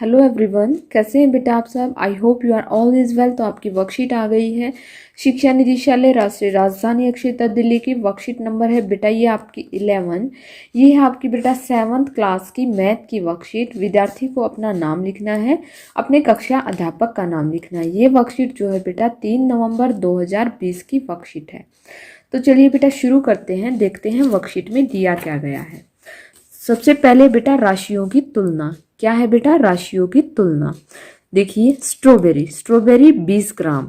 Hello everyone, कैसे हैं बेटा आप सब। I hope you are all is well. तो आपकी वर्कशीट आ गई है। शिक्षा निदेशालय राष्ट्रीय राजधानी क्षेत्र दिल्ली की वर्कशीट नंबर है बेटा ये आपकी 11। ये है आपकी बेटा 7th क्लास की मैथ की वर्कशीट। विद्यार्थी को अपना नाम लिखना है, अपने कक्षा अध्यापक का नाम लिखना है। ये वर्कशीट जो है बेटा 3 नवंबर 2020 की वर्कशीट है। तो चलिए बेटा शुरू करते हैं, देखते हैं वर्कशीट में दिया क्या गया है। सबसे पहले बेटा राशियों की तुलना। क्या है बेटा? राशियों की तुलना। देखिए स्ट्रॉबेरी 20 ग्राम।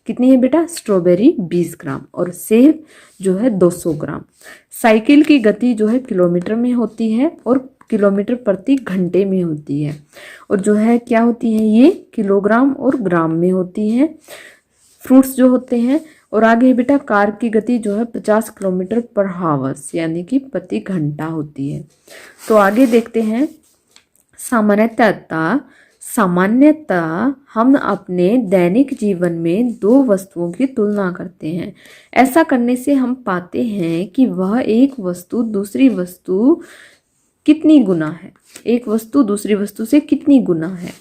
कितनी है बेटा? स्ट्रॉबेरी 20 ग्राम। और सेब जो है 200 ग्राम। साइकिल की गति जो है किलोमीटर में होती है और किलोमीटर प्रति घंटे में होती है। और जो है क्या होती है, ये किलोग्राम और ग्राम में होती है। फ्रूट्स जो होते हैं। और आगे बेटा कार की गति जो है 50 किलोमीटर पर हावर्स यानी कि प्रति घंटा होती है। तो आगे देखते हैं। सामान्यतः हम अपने दैनिक जीवन में दो वस्तुओं की तुलना करते हैं। ऐसा करने से हम पाते हैं कि वह एक वस्तु दूसरी वस्तु कितनी गुना है। एक वस्तु दूसरी वस्तु से कितनी गुना है,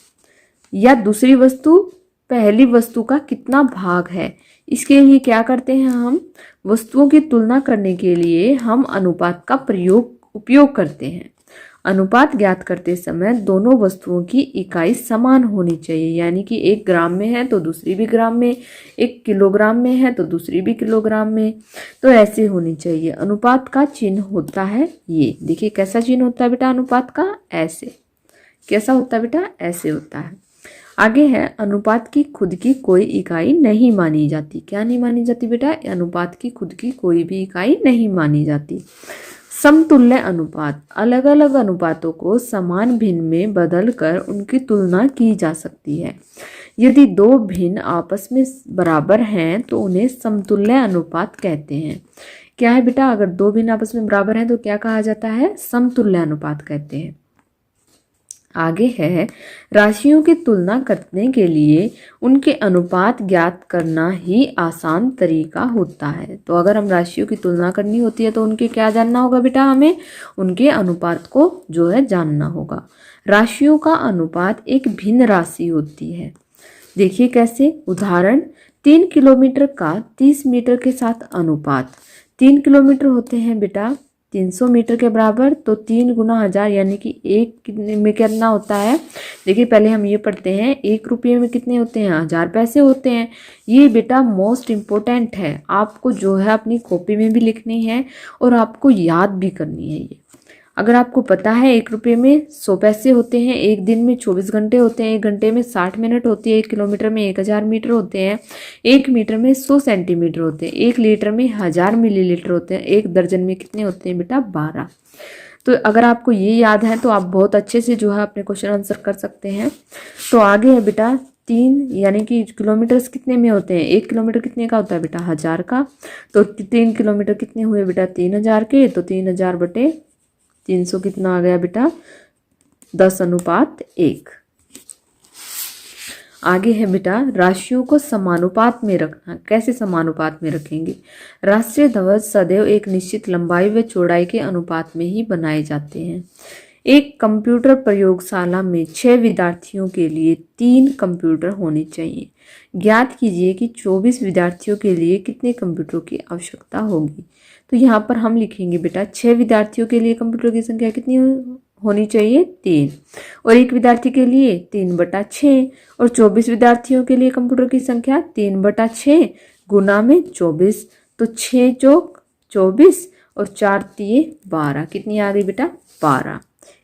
या दूसरी वस्तु पहली वस्तु का कितना भाग है। इसके लिए क्या करते हैं, हम वस्तुओं की तुलना करने के लिए हम अनुपात का उपयोग करते हैं। अनुपात ज्ञात करते समय दोनों वस्तुओं की इकाई समान होनी चाहिए, यानी कि एक ग्राम में है तो दूसरी भी ग्राम में, एक किलोग्राम में है तो दूसरी भी किलोग्राम में, तो ऐसे होनी चाहिए। अनुपात का चिन्ह होता है ये। देखिए कैसा चिन्ह होता है बेटा अनुपात का? ऐसे। कैसा होता है बेटा? ऐसे होता है। आगे है अनुपात की खुद की कोई इकाई नहीं मानी जाती। क्या नहीं मानी जाती बेटा? अनुपात की खुद की कोई भी इकाई नहीं मानी जाती। समतुल्य अनुपात। अलग अलग अनुपातों को समान भिन्न में बदलकर उनकी तुलना की जा सकती है। यदि दो भिन्न आपस में बराबर हैं तो उन्हें समतुल्य अनुपात कहते हैं। क्या है बेटा? अगर दो भिन्न आपस में बराबर हैं तो क्या कहा जाता है? समतुल्य अनुपात कहते हैं। आगे है राशियों की तुलना करने के लिए उनके अनुपात ज्ञात करना ही आसान तरीका होता है। तो अगर हम राशियों की तुलना करनी होती है तो उनके क्या जानना होगा बेटा? हमें उनके अनुपात को जो है जानना होगा। राशियों का अनुपात एक भिन्न राशि होती है। देखिए कैसे। उदाहरण 3 किलोमीटर का 30 मीटर के साथ अनुपात। 3 किलोमीटर होते हैं बेटा 300 मीटर के बराबर, तो 3 गुना 1000 यानी कि एक में कितना होता है। देखिए पहले हम ये पढ़ते हैं, 1 रुपये में कितने होते हैं? 1000 पैसे होते हैं। ये बेटा मोस्ट इम्पोर्टेंट है, आपको जो है अपनी कॉपी में भी लिखनी है और आपको याद भी करनी है ये। अगर आपको पता है 1 रुपये में 100 पैसे होते हैं, एक दिन में 24 घंटे होते हैं, 1 घंटे में 60 मिनट होती है, 1 किलोमीटर में 1000 मीटर होते हैं, 1 मीटर में 100 सेंटीमीटर होते हैं, 1 लीटर में 1000 मिलीलीटर होते हैं, 1 दर्जन में कितने होते हैं बेटा? 12। तो अगर आपको ये याद है तो आप बहुत अच्छे से जो है अपने क्वेश्चन आंसर कर सकते हैं। तो आगे है बेटा 3 यानी कि किलोमीटर कितने में होते हैं? 1 किलोमीटर कितने का होता है बेटा? 1000 का। तो 3 किलोमीटर कितने हुए बेटा? 3000 के। तो 3000 बटे 300 कितना आ गया बेटा? 10:1। आगे है बेटा राशियों को समानुपात में रखना। कैसे समानुपात में रखेंगे? राष्ट्रीय ध्वज सदैव एक निश्चित लंबाई व चौड़ाई के अनुपात में ही बनाए जाते हैं। एक कंप्यूटर प्रयोगशाला में 6 विद्यार्थियों के लिए 3 कंप्यूटर होने चाहिए। ज्ञात कीजिए कि 24 विद्यार्थियों के लिए कितने कंप्यूटरों की आवश्यकता होगी। तो यहाँ पर हम लिखेंगे बेटा 6 विद्यार्थियों के लिए कंप्यूटर की संख्या कितनी होनी चाहिए? 3। और एक विद्यार्थी के लिए 3/6। और 24 विद्यार्थियों के लिए कंप्यूटर की संख्या 3/6 गुना में 24। तो 6 चौक 24 और 4 तिये 12। कितनी आ गई बेटा? 12।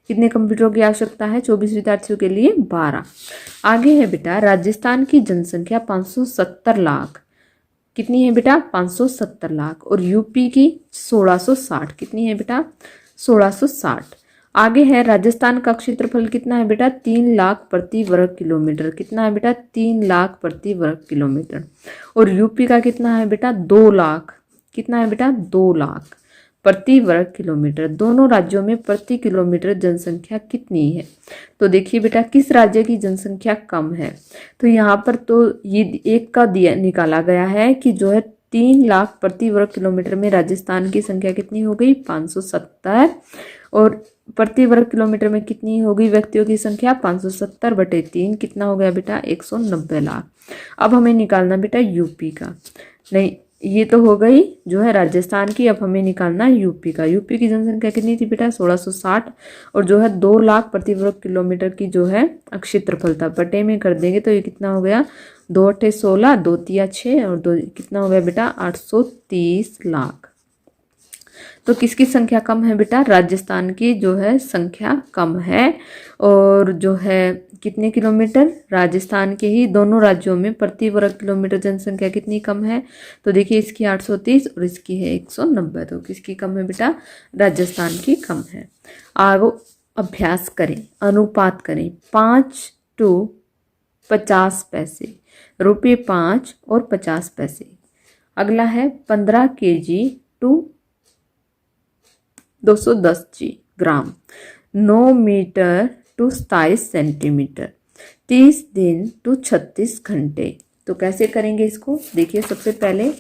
कितने कंप्यूटरों की आवश्यकता है 24 विद्यार्थियों के लिए? 12। आगे है बेटा राजस्थान की जनसंख्या 570 लाख। कितनी है बेटा? 570 लाख। और यूपी की 1660। कितनी है बेटा? 1660। आगे है राजस्थान का क्षेत्रफल कितना है बेटा? 3 लाख प्रति वर्ग किलोमीटर। कितना है बेटा? 3 लाख प्रति वर्ग किलोमीटर। और यूपी का कितना है बेटा? 2 लाख। कितना है बेटा? 2 लाख प्रति वर्ग किलोमीटर। दोनों राज्यों में प्रति किलोमीटर जनसंख्या कितनी है? तो देखिए बेटा किस राज्य की जनसंख्या कम है। तो यहाँ पर तो ये एक का दिया निकाला गया है कि जो है 3 लाख प्रति वर्ग किलोमीटर में राजस्थान की संख्या कितनी हो गई? 570। और प्रति वर्ग किलोमीटर में कितनी होगी व्यक्तियों की संख्या? 570/3 कितना हो गया बेटा? 190 लाख। अब हमें निकालना बेटा यूपी का। नहीं, ये तो हो गई जो है राजस्थान की। अब हमें निकालना यूपी का। यूपी की जनसंख्या कितनी थी बेटा? 1660 और जो है 2 लाख प्रति वर्ग किलोमीटर की जो है क्षेत्रफल था। बटे में कर देंगे तो ये कितना हो गया? 2 अट्ठे 16, 2 तिया 6 और 2 कितना हो गया बेटा? 830 लाख। तो किसकी संख्या कम है बेटा? राजस्थान की जो है संख्या कम है। और जो है कितने किलोमीटर? राजस्थान के ही दोनों राज्यों में प्रति वर्ग किलोमीटर जनसंख्या कितनी कम है? तो देखिए इसकी 830 और इसकी है 190। तो किसकी कम है बेटा? राजस्थान की कम है। आगे अभ्यास करें, अनुपात करें। 5:50 पैसे, रुपये 5 और 50 पैसे। अगला है 15 kg to 210 gram, 9 metre to 27 centimetre, 30 दिन टू 36 घंटे। तो कैसे करेंगे इसको? देखिए सबसे पहले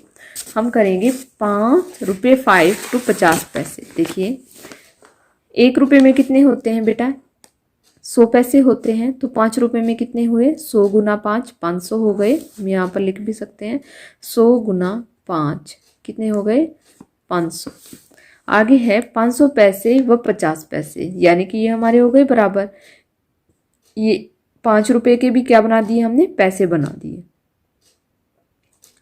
हम करेंगे 5 रुपये 5 टू 50 पैसे। देखिए 1 रुपये में कितने होते हैं बेटा? 100 पैसे होते हैं। तो 5 रुपये में कितने हुए? 100 गुना 5, 500 हो गए। हम यहाँ पर लिख भी सकते हैं 100 गुना 5 कितने हो गए? 500। आगे है 500 पैसे व 50 पैसे, यानी कि ये हमारे हो गए बराबर। ये 5 रुपये के भी क्या बना दिए हमने? पैसे बना दिए।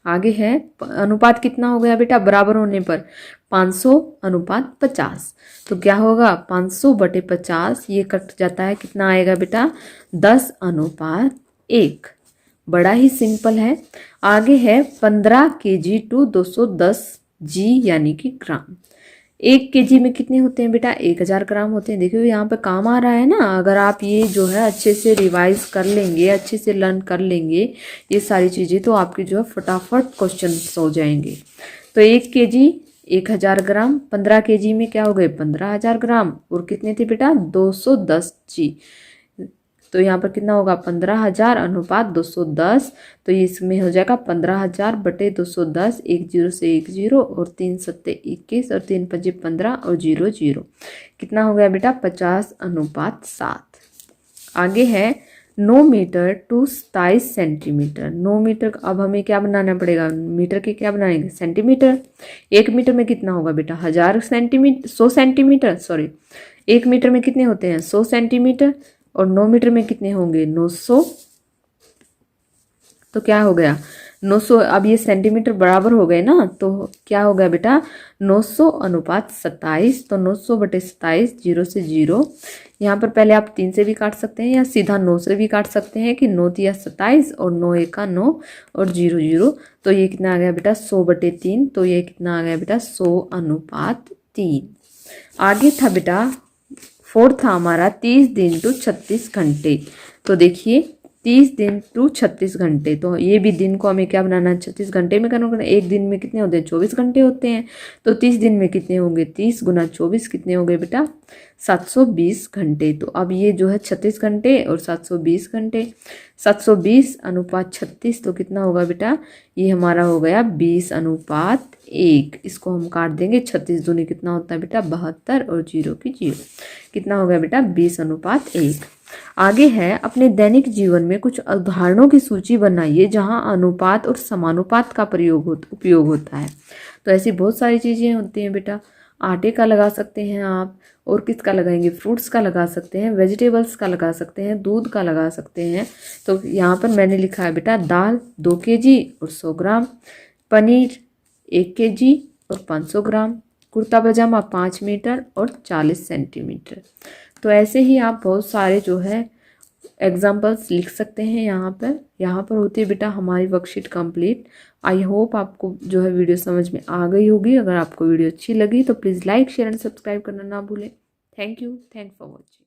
आगे है अनुपात कितना हो गया बेटा? बराबर होने पर 500 अनुपात 50। तो क्या होगा? 500/50 ये कट जाता है, कितना आएगा बेटा? 10:1। बड़ा ही सिंपल है। आगे है 15 kg टू 210 यानी कि ग्राम। 1 kg में कितने होते हैं बेटा? 1000 ग्राम होते हैं। देखिए यहाँ पे काम आ रहा है ना। अगर आप ये जो है अच्छे से रिवाइज कर लेंगे, अच्छे से लर्न कर लेंगे ये सारी चीज़ें, तो आपकी जो है फटाफट क्वेश्चन हो जाएंगे। तो 1 kg 1000 ग्राम, 15 kg में क्या हो गए? 15000 ग्राम और कितने थे बेटा? 210 g। तो यहाँ पर कितना होगा? 15000 अनुपात 210। तो इसमें हो जाएगा 15000/210। 1 0 से 1 0 और 3 7 21 और 3 5 15 और 0 0। कितना हो गया बेटा? 50:7। आगे है 9 मीटर टू 27 सेंटीमीटर। 9 मीटर अब हमें क्या बनाना पड़ेगा? मीटर के क्या बनाएंगे? सेंटीमीटर। 1 मीटर में कितना होगा बेटा? 1000 सेंटीमीटर, 100 सेंटीमीटर, सॉरी। 1 मीटर में कितने होते हैं? 100 सेंटीमीटर। और 9 मीटर में कितने होंगे? 900। तो क्या हो गया? 900। अब ये सेंटीमीटर बराबर हो गए ना, तो क्या हो गया बेटा? 900:27। तो 900/27, 0 से 0। यहाँ पर पहले आप 3 से भी काट सकते हैं या सीधा 9 से भी काट सकते हैं कि 9 तिया 27 और 9 1 9 और 0 0। तो ये कितना आ गया बेटा? 100/3। तो ये कितना आ गया बेटा? 100:3। आगे था बेटा 4 था हमारा 30 दिन टू 36 घंटे। तो देखिए 30 दिन टू 36 घंटे। तो ये भी दिन को हमें क्या बनाना है? 36 घंटे में करना। एक दिन में कितने होते हैं? 24 घंटे होते हैं। तो 30 दिन में कितने होंगे? 30 गुना 24 कितने हो गए बेटा? 720 घंटे। तो अब ये जो है 36 घंटे और 720 घंटे। 720:36 तो कितना होगा बेटा? ये हमारा हो गया 20:1। इसको हम काट देंगे। 36 दूनी कितना होता है बेटा? 72 और 0 की 0। कितना हो गया बेटा? 20:1। आगे है अपने दैनिक जीवन में कुछ उदाहरणों की सूची बनाइए जहां अनुपात और समानुपात का उपयोग होता है। तो ऐसी बहुत सारी चीजें होती हैं बेटा। आटे का लगा सकते हैं आप, और किसका लगाएंगे? फ्रूट्स का लगा सकते हैं, वेजिटेबल्स का लगा सकते हैं, दूध का लगा सकते हैं। तो यहाँ पर मैंने लिखा है बेटा दाल 2 kg और 100 ग्राम, पनीर 1 kg और 500 ग्राम, कुर्ता पजामा 5 मीटर और 40 सेंटीमीटर। तो ऐसे ही आप बहुत सारे जो है एग्जाम्पल्स लिख सकते हैं। यहाँ पर होती है बेटा हमारी वर्कशीट कंप्लीट। आई होप आपको जो है वीडियो समझ में आ गई होगी। अगर आपको वीडियो अच्छी लगी तो please like share and subscribe करना ना भूलें। Thank you for watching.